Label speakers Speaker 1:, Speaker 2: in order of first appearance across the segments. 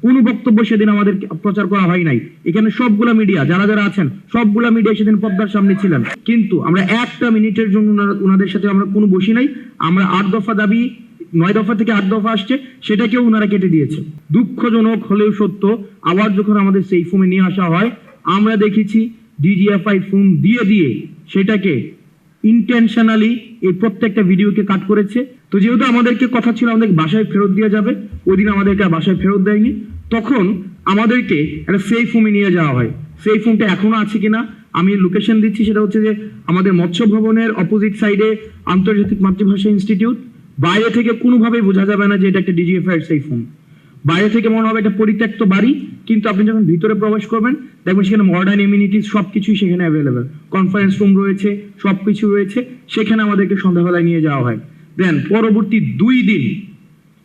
Speaker 1: কোনো বক্তব্য সেদিন আমাদের প্রচার করা হয় নাই। এখানে সবগুলা মিডিয়া যারা যারা আছেন সবগুলা মিডিয়া সেদিন পর্দার সামনে ছিলেন, কিন্তু আমরা একটা মিনিটের জন্য ওনাদের সাথে আমরা কোনো বসি নাই। আমরা 8 দফা দাবি, 9 দফা থেকে 8 দফা আসছে, সেটাকেও ওনারা কেটে দিয়েছে। দুঃখজনক হলেও সত্য, আবার যখন আমাদের সেই ফোনে নিয়ে আসা হয়, আমরা দেখেছি ডিজিএফআই ফোন দিয়ে দিয়ে সেটাকে ইন্টেনশনালি এই প্রত্যেকটা ভিডিওকে কাট করেছে। তো যেহেতু আমাদেরকে কথা ছিল আমাদের বাসায় ফেরত দেওয়া যাবে, ওই দিন আমাদেরকে বাসায় ফেরত দেয়নি, তখন আমাদেরকে একটা সেফ হোমে নিয়ে যাওয়া হয়। সেই ফোনটা এখনো আছে কিনা আমি লোকেশন দিচ্ছি, সেটা হচ্ছে যে আমাদের মৎস্য ভবনের অপোজিট সাইডে আন্তর্জাতিক মাতৃভাষা ইনস্টিটিউট। বাইরে থেকে কোনোভাবেই বোঝা যাবে না যে এটা একটা ডিজিএফআই এর সেই ফোন। বাইরে থেকে মনে হবে একটা পরিত্যক্ত বাড়ি, কিন্তু আপনি যখন ভিতরে প্রবেশ করবেন দেখবেন সেখানে মডার্ন এমিনিটিস সবকিছুই সেখানে অ্যাভেলেবেল, কনফারেন্স রুম রয়েছে, সবকিছু রয়েছে। সেখানে আমাদেরকে সন্ধ্যাবেলায় নিয়ে যাওয়া হয়। দেন পরবর্তী 2 দিন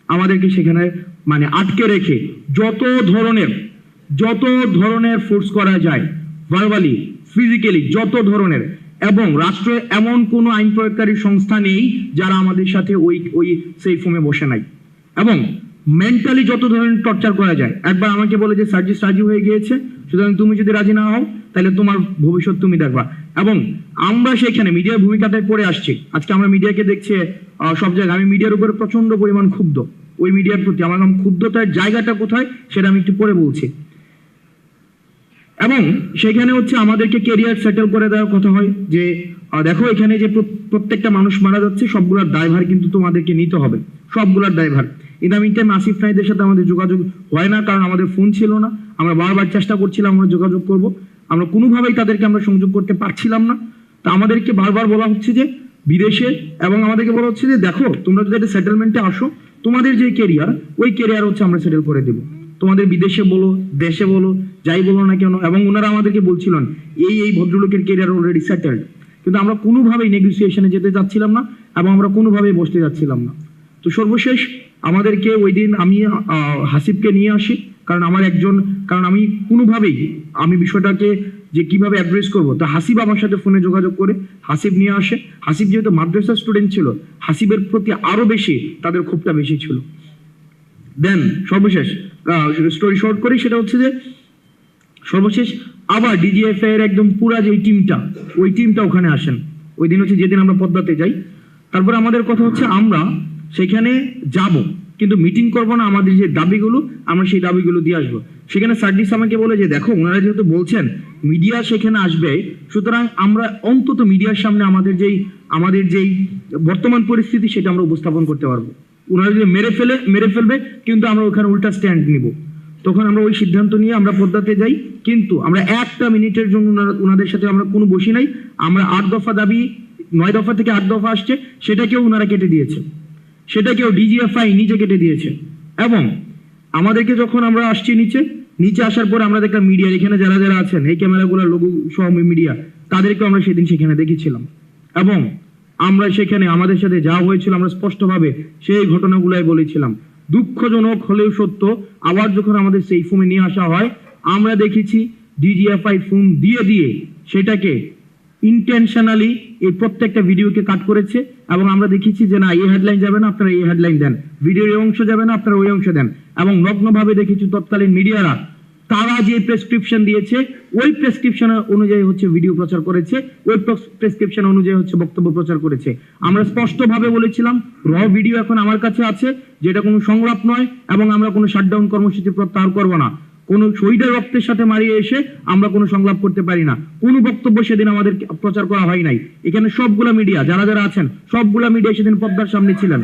Speaker 1: আমাদেরকে সেখানে মানে আটকে রেখে যত ধরনের ফোর্স করা যায়, ভার্বালি, ফিজিক্যালি যত ধরনের, এবং রাষ্ট্রে এমন কোনো আইন প্রয়োগকারী সংস্থা নেই যারা আমাদের সাথে ওই সেই ফোমে বসে নাই। এবং মেন্টালি যত ধরনের টর্চার করা যায়। একবার আমাকে বলে যে সার্জিস রাজি হয়ে গিয়েছে, সুতরাং তুমি যদি রাজি না হও তাহলে তোমার ভবিষ্যৎ তুমি দেখবা। এবং আমরা সেখানে মিডিয়ার ভূমিকাটায় পড়ে আসছি। আজকে আমরা মিডিয়াকে দেখছি সব জায়গায়। আমি মিডিয়ার উপরে প্রচন্ড পরিমাণ ক্ষুব্ধ, ওই মিডিয়ার প্রতি আমার ক্ষুব্ধতার জায়গাটা কোথায় সেটা আমি একটু পরে বলছি। এবং সেখানে হচ্ছে আমাদেরকে কেরিয়ার সেটেল করে দেওয়ার কথা হয় যে দেখো এখানে যে প্রত্যেকটা মানুষ মারা যাচ্ছে সবগুলোর দায়ভার কিন্তু তোমাদেরকে নিতে হবে, সবগুলোর দায়ভার। ইদামিংটাইম আসিফ নাইদের সাথে আমাদের যোগাযোগ হয় না, কারণ আমাদের ফোন ছিল না। আমরা বারবার চেষ্টা করছিলাম আমরা যোগাযোগ করব, আমরা কোনোভাবেই তাদেরকে আমরা সংযোগ করতে পারছিলাম না। তা আমাদেরকে বারবার বলা হচ্ছে যে বিদেশে, এবং আমাদেরকে বলা হচ্ছে যে দেখো তোমরা যদি একটা সেটেলমেন্টে আসো, তোমাদের যে কেরিয়ার ওই কেরিয়ার হচ্ছে আমরা সেটেল করে দেবো, তোমাদের বিদেশে বলো দেশে বলো যাই বলো না কেন। এবং ওনারা আমাদেরকে বলছিলেন এই ভদ্রলোকের কেরিয়ার অলরেডি সেটেলড, কিন্তু আমরা কোনোভাবেই নেগোসিয়েশনে যেতে চাচ্ছিলাম না এবং আমরা কোনোভাবেই বসতে যাচ্ছিলাম না। তো সর্বশেষ আমাদেরকে ওই দিন আমি হাসিবকে নিয়ে আসি, কারণ আমি কোনোভাবেই আমি বিষয়টাকে যে কিভাবে অ্যাড্রেস করবো, তো হাসিব আমার সাথে ফোনে যোগাযোগ করে হাসিব নিয়ে আসে। হাসিব যেহেতু মাদ্রাসা স্টুডেন্ট ছিল, হাসিবের প্রতি আরো বেশি তাদের ক্ষোভটা বেশি ছিল। দেন সর্বশেষ স্টোরি শর্ট করি, সেটা হচ্ছে যে সর্বশেষ আবার ডিজিএফআই এর একদম পুরা যে ওই টিমটা ওখানে আসেন। ওই দিন হচ্ছে যেদিন আমরা পদ্মাতে যাই। তারপর আমাদের কথা হচ্ছে আমরা সেখানে যাব, কিন্তু মিটিং করব না, আমাদের যে দাবিগুলো আমরা সেই দাবিগুলো দিয়ে আসবো। সেখানে সার্জিস আমাকে বলে যে দেখো ওনারা যেহেতু বলছেন মিডিয়া সেখানে আসবে, সুতরাং আমরা অন্তত মিডিয়ার সামনে আমাদের যেই বর্তমান পরিস্থিতি সেটা আমরা উপস্থাপন করতে পারবো। ওনারা যদি মেরে ফেলবে, কিন্তু আমরা ওখানে উল্টা স্ট্যান্ড নিব। তখন আমরা ওই সিদ্ধান্ত নিয়ে আমরা পদ্মাতে যাই, কিন্তু আমরা একটা মিনিটের জন্য ওনাদের সাথে আমরা কোনো বসি নাই। আমরা 8 দফা দাবি, 9 দফা থেকে 8 দফা আসছে, সেটাকেও ওনারা কেটে দিয়েছে, সেটাকেও ডিজিএফআই নিজে কেটে দিয়েছে। এবং আমাদেরকে যখন আমরা আসছি নিচে আসার পর আমরা দেখলাম মিডিয়ার এখানে যারা যারা আছেন এই ক্যামেরাগুলোর লোগো সহ মিডিয়া, তাদেরকে আমরা সেদিন সেখানে দেখেছিলাম। এবং আমরা সেখানে আমাদের সাথে যা হয়েছিল আমরা স্পষ্টভাবে সেই ঘটনাগুলাই বলেছিলাম। দুঃখজনক হলেও সত্য, আবার যখন আমাদের সেই ফোনে নিয়ে আসা হয়, আমরা দেখেছি ডিজিএফআই ফোন দিয়ে দিয়ে সেটাকে ইন্টেনশনালি এই প্রত্যেকটা ভিডিওকে কাট করেছে। এবং আমরা দেখেছি যে না এই হেডলাইন যাবে না, আপনারা এই হেডলাইন দেন, ভিডিওর এই অংশ যাবে না, আপনারা ওই অংশ দেন। এবং নগ্নভাবে দেখেছি তৎকালীন মিডিয়ারা তারা যে প্রেসক্রিপশন দিয়েছে ওই প্রেসক্রিপশন অনুযায়ী হচ্ছে ভিডিও প্রচার করেছে, ওই প্রেসক্রিপশন অনুযায়ী হচ্ছে বক্তব্য প্রচার করেছে। আমরা স্পষ্টভাবে বলেছিলাম র ভিডিও এখন আমার কাছে আছে, যেটা কোনো সংলাপ নয়, এবং আমরা কোনো শাটডাউন কর্মসূচি প্রত্যাহার করব না। কোনো শহীদের রক্তের সাথে মারিয়ে এসে আমরা কোনো সংলাপ করতে পারি না। কোনো বক্তব্য সেদিন আমাদের প্রচার করা হয় নাই। এখানে সবগুলা মিডিয়া যারা যারা আছেন সবগুলা মিডিয়া সেদিন পর্দার সামনে ছিলেন।